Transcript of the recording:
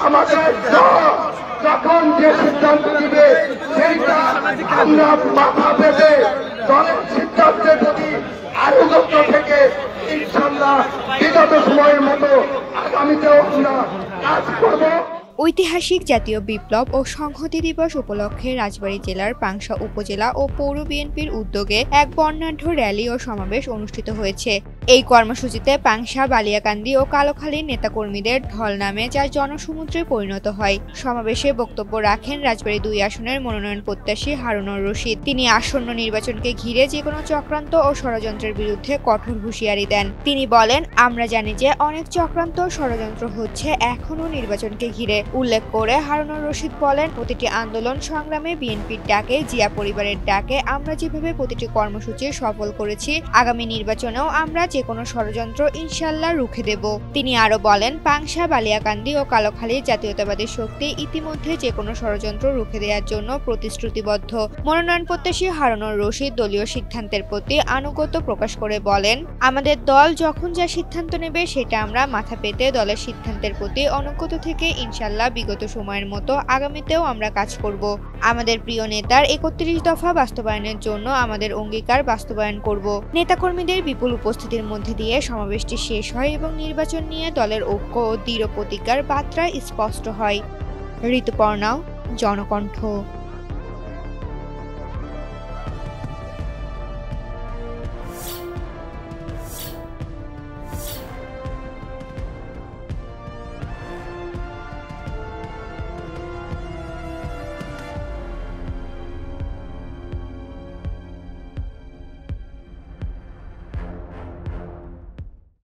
আমাদের যখন যে সিদ্ধান্ত দিবে সেইটা আমরা মাথা পেতে দলের সিদ্ধান্তের প্রতি আনুগত্য থেকে ইনশাল্লাহ বিগত সময়ের মতো আগামীতেও আমরা কাজ করব। ঐতিহাসিক জাতীয় বিপ্লব ও সংহতি দিবস উপলক্ষে রাজবাড়ী জেলার পাংশা উপজেলা ও পৌর বিএনপির উদ্যোগে এক বর্ণাঢ্য র্যালি ও সমাবেশ অনুষ্ঠিত হয়েছে। এই কর্মসূচিতে পাংশা, বালিয়াকান্দি ও কালোখালীর নেতাকর্মীদের ঢল নামে যা জনসমুদ্রে পরিণত হয়। সমাবেশে বক্তব্য রাখেন রাজবাড়ী ২ আসনের মনোনয়ন প্রত্যাশী হারুনুর রশিদ। তিনি আসন্ন নির্বাচনকে ঘিরে যেকোনো চক্রান্ত ও ষড়যন্ত্রের বিরুদ্ধে কঠোর হুঁশিয়ারি দেন। তিনি বলেন, আমরা জানি যে অনেক চক্রান্ত ষড়যন্ত্র হচ্ছে এখনো নির্বাচনকে ঘিরে। উল্লেখ করে হারুনুর রশিদ বলেন, প্রতিটি আন্দোলন সংগ্রামে বিএনপির ডাকে, জিয়া পরিবারের ডাকে আমরা যেভাবে প্রতিটি কর্মসূচি সফল করেছি, আগামী নির্বাচনেও আমরা যেকোনো ষড়যন্ত্র ইনশাল্লাহ রুখে দেব। তিনি আরো বলেন, পাংশা, বালিয়াকান্দি ও কালোখালীর জাতীয়তাবাদী শক্তি ইতিমধ্যে যেকোনো ষড়যন্ত্র রুখে দেওয়ার জন্য প্রতিশ্রুতিবদ্ধ। মনোনয়ন প্রত্যাশী হারুনুর রশিদ দলীয় সিদ্ধান্তের প্রতি আনুগত্য প্রকাশ করে বলেন, আমাদের দল যখন যা সিদ্ধান্ত নেবে সেটা আমরা মাথা পেতে দলের সিদ্ধান্তের প্রতি অনুগত থেকে ইনশাল্লাহ বিগত সময়ের মতো আগামীতেও আমরা কাজ করব। আমাদের প্রিয় নেতার ৩১ দফা বাস্তবায়নের জন্য আমাদের অঙ্গীকার বাস্তবায়ন করব। নেতাকর্মীদের বিপুল উপস্থিতির মধ্যে দিয়ে সমাবেশটি শেষ হয় এবং নির্বাচন নিয়ে দলের ঐক্য ও দৃঢ় প্রতিজ্ঞার বার্তা স্পষ্ট হয়। ঋতুপর্ণা, জনকণ্ঠ।